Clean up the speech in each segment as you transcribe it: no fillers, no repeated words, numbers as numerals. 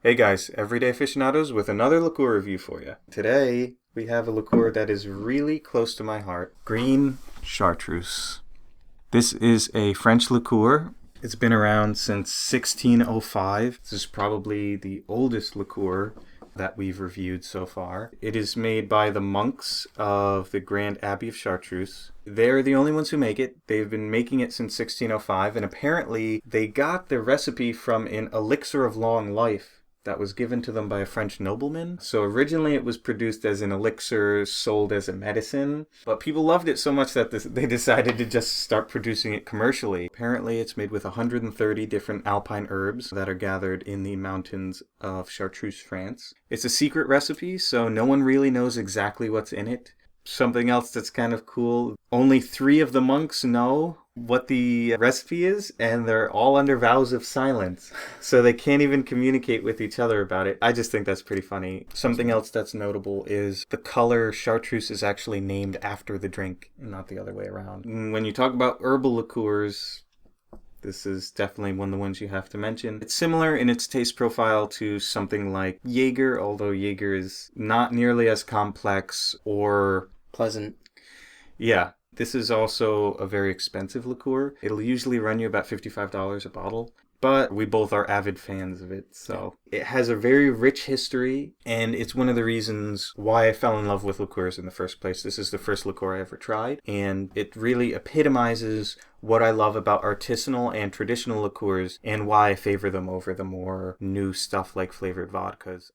Hey guys, Everyday Aficionados with another liqueur review for you. Today, we have a liqueur that is really close to my heart. Grand Chartreuse. This is a French liqueur. It's been around since 1605. This is probably the oldest liqueur that we've reviewed so far. It is made by the monks of the Grand Abbey of Chartreuse. They're the only ones who make it. They've been making it since 1605, and apparently they got the recipe from an Elixir of Long Life that was given to them by a French nobleman. So originally it was produced as an elixir sold as a medicine, but people loved it so much that they decided to just start producing it commercially. Apparently it's made with 130 different alpine herbs that are gathered in the mountains of Chartreuse, France. It's a secret recipe, so no one really knows exactly what's in it. Something else that's kind of cool, only 3 of the monks know what the recipe is, and they're all under vows of silence, so they can't even communicate with each other about it. I just think that's pretty funny. Something else that's notable is the color chartreuse is actually named after the drink, and not the other way around. When you talk about herbal liqueurs, this is definitely one of the ones you have to mention. It's similar in its taste profile to something like Jäger, although Jäger is not nearly as complex or pleasant. Yeah. This is also a very expensive liqueur. It'll usually run you about $55 a bottle, but we both are avid fans of it. So it has a very rich history, and it's one of the reasons why I fell in love with liqueurs in the first place. This is the first liqueur I ever tried, and it really epitomizes what I love about artisanal and traditional liqueurs and why I favor them over the more new stuff like flavored vodkas.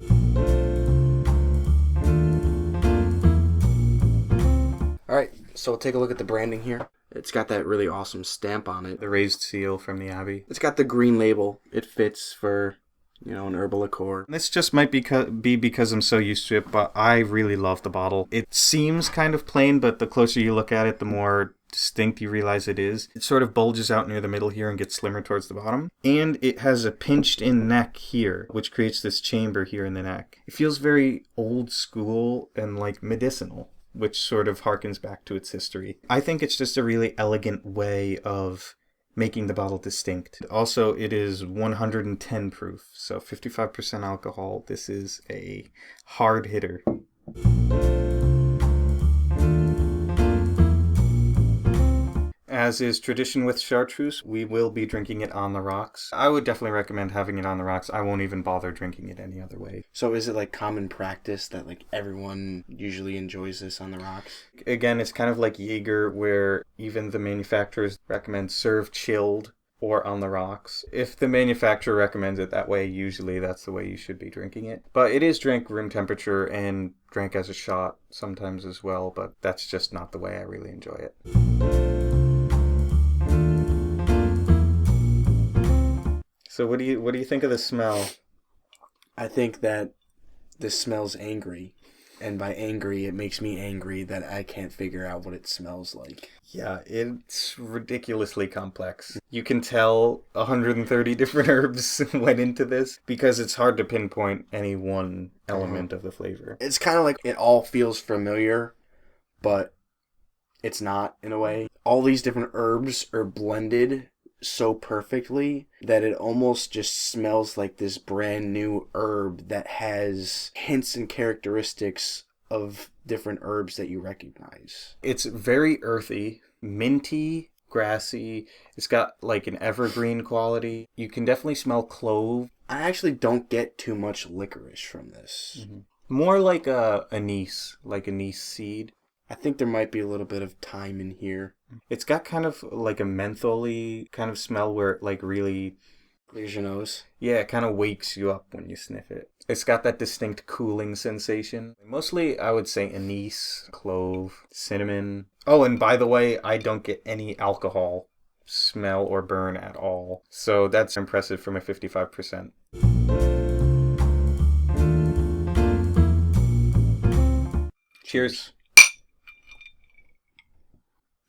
All right, so we'll take a look at the branding here. It's got that really awesome stamp on it. The raised seal from the Abbey. It's got the green label. It fits for, an herbal liqueur. This just might be because I'm so used to it, but I really love the bottle. It seems kind of plain, but the closer you look at it, the more distinct you realize it is. It sort of bulges out near the middle here and gets slimmer towards the bottom. And it has a pinched in neck here, which creates this chamber here in the neck. It feels very old school and like medicinal, which sort of harkens back to its history. I think it's just a really elegant way of making the bottle distinct. Also, it is 110 proof, so 55% alcohol. This is a hard hitter. As is tradition with chartreuse, we will be drinking it on the rocks. I would definitely recommend having it on the rocks. I won't even bother drinking it any other way. So is it like common practice that like everyone usually enjoys this on the rocks? Again, it's kind of like Jaeger, where even the manufacturers recommend serve chilled or on the rocks. If the manufacturer recommends it that way, usually that's the way you should be drinking it. But it is drank room temperature and drank as a shot sometimes as well, but that's just not the way I really enjoy it. So what do you think of the smell? I think that this smells angry. And by angry, it makes me angry that I can't figure out what it smells like. Yeah, it's ridiculously complex. You can tell 130 different herbs went into this because it's hard to pinpoint any one element of the flavor. It's kind of like it all feels familiar, but it's not in a way. All these different herbs are blended so perfectly that it almost just smells like this brand new herb that has hints and characteristics of different herbs that you recognize. It's very earthy, minty, grassy. It's got like an evergreen quality. You can definitely smell clove. I actually don't get too much licorice from this. Mm-hmm. More like a anise seed. I think there might be a little bit of thyme in here. It's got kind of like a mentholy kind of smell where it like really clears your nose. Yeah, it kind of wakes you up when you sniff it. It's got that distinct cooling sensation. Mostly, I would say anise, clove, cinnamon. Oh, and by the way, I don't get any alcohol smell or burn at all. So that's impressive from a 55%. Cheers.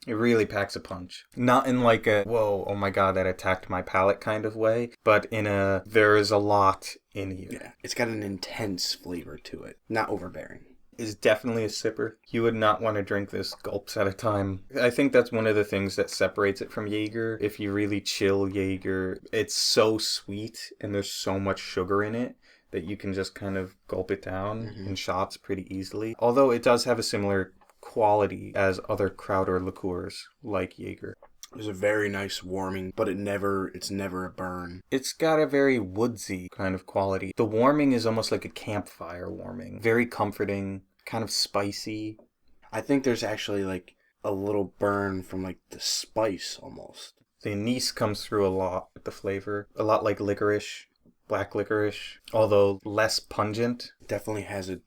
It really packs a punch. Not in like a, whoa, oh my god, that attacked my palate kind of way, but in a, there is a lot in here. Yeah, it's got an intense flavor to it, not overbearing. Is definitely a sipper. You would not want to drink this gulps at a time. I think that's one of the things that separates it from Jaeger. If you really chill Jaeger, it's so sweet and there's so much sugar in it that you can just kind of gulp it down in shots pretty easily. Although it does have a similar quality as other Kräuterlikörs like Jaeger. There's a very nice warming, but it's never a burn. It's got a very woodsy kind of quality. The warming is almost like a campfire warming. Very comforting, kind of spicy. I think there's actually like a little burn from like the spice almost. The anise comes through a lot with the flavor. A lot like licorice, black licorice, although less pungent. Definitely has a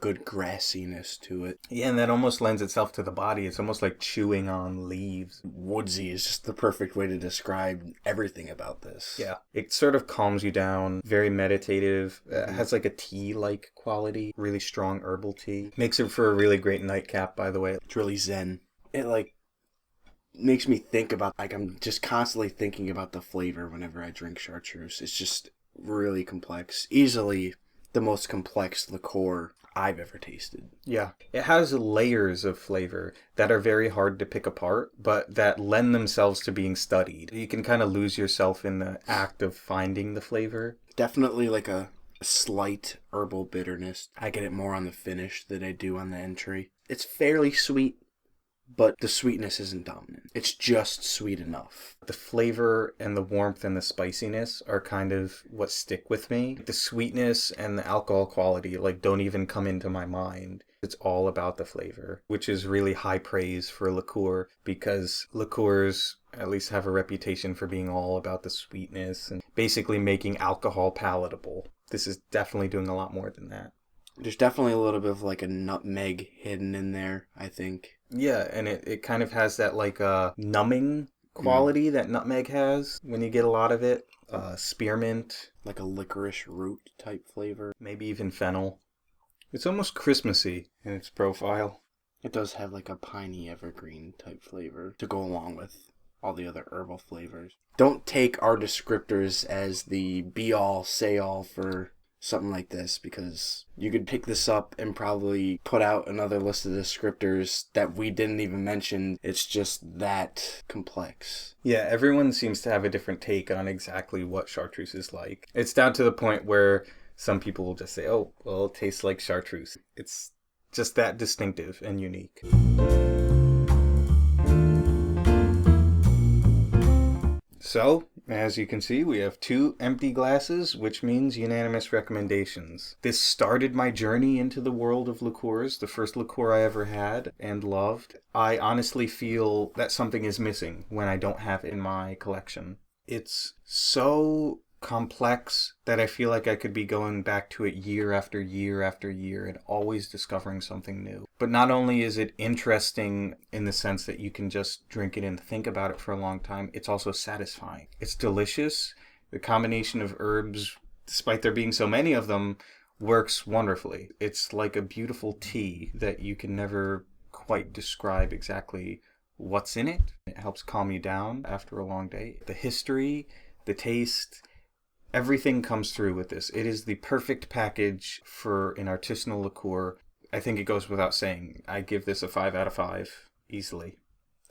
good grassiness to it. Yeah, and that almost lends itself to the body. It's almost like chewing on leaves. Woodsy is just the perfect way to describe everything about this. Yeah. It sort of calms you down. Very meditative. Has like a tea-like quality. Really strong herbal tea. Makes it for a really great nightcap, by the way. It's really zen. It like makes me think about, like I'm just constantly thinking about the flavor whenever I drink chartreuse. It's just really complex. Easily the most complex liqueur I've ever tasted. Yeah. It has layers of flavor that are very hard to pick apart, but that lend themselves to being studied. You can kind of lose yourself in the act of finding the flavor. Definitely like a slight herbal bitterness. I get it more on the finish than I do on the entry. It's fairly sweet, but the sweetness isn't dominant. It's just sweet enough. The flavor and the warmth and the spiciness are kind of what stick with me. The sweetness and the alcohol quality don't even come into my mind. It's all about the flavor, which is really high praise for a liqueur, because liqueurs at least have a reputation for being all about the sweetness and basically making alcohol palatable. This is definitely doing a lot more than that. There's definitely a little bit of like a nutmeg hidden in there, I think. Yeah, and it kind of has that like numbing quality that nutmeg has when you get a lot of it. Spearmint. Like a licorice root type flavor. Maybe even fennel. It's almost Christmassy in its profile. It does have like a piney evergreen type flavor to go along with all the other herbal flavors. Don't take our descriptors as the be-all, say-all for something like this, because you could pick this up and probably put out another list of descriptors that we didn't even mention. It's just that complex. Yeah, everyone seems to have a different take on exactly what chartreuse is like. It's down to the point where some people will just say, oh, well, it tastes like chartreuse. It's just that distinctive and unique. So, as you can see, we have 2 empty glasses, which means unanimous recommendations. This started my journey into the world of liqueurs, the first liqueur I ever had and loved. I honestly feel that something is missing when I don't have it in my collection. It's so complex that I feel like I could be going back to it year after year after year and always discovering something new. But not only is it interesting in the sense that you can just drink it and think about it for a long time, it's also satisfying. It's delicious. The combination of herbs, despite there being so many of them, works wonderfully. It's like a beautiful tea that you can never quite describe exactly what's in it. It helps calm you down after a long day. The history, the taste, everything comes through with this. It is the perfect package for an artisanal liqueur. I think it goes without saying. I give this a 5 out of 5 easily.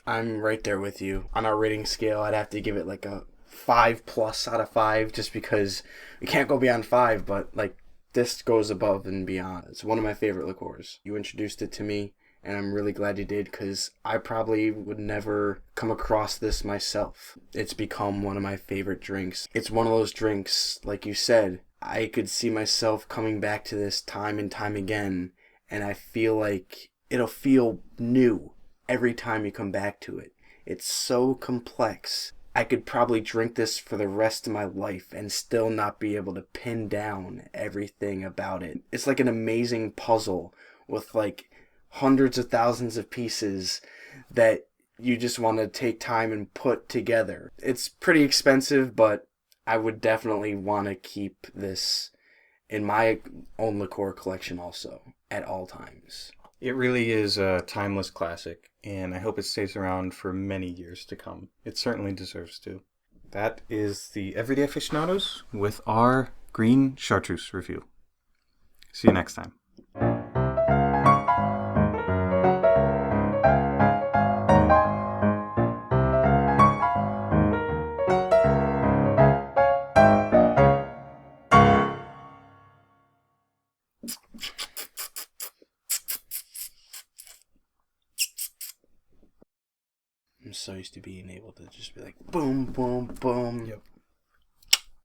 I'm right there with you. On our rating scale, I'd have to give it like a 5+ out of 5, just because we can't go beyond 5, but like this goes above and beyond. It's one of my favorite liqueurs. You introduced it to me, and I'm really glad you did, because I probably would never come across this myself. It's become one of my favorite drinks. It's one of those drinks, like you said, I could see myself coming back to this time and time again, and I feel like it'll feel new every time you come back to it. It's so complex. I could probably drink this for the rest of my life and still not be able to pin down everything about it. It's like an amazing puzzle with like hundreds of thousands of pieces that you just want to take time and put together. It's pretty expensive, but I would definitely want to keep this in my own liqueur collection also at all times. It really is a timeless classic, and I hope it stays around for many years to come. It certainly deserves to. That is the Everyday Aficionados with our green chartreuse review. See you next time. I'm so used to being able to just be like, boom, boom, boom. Yep.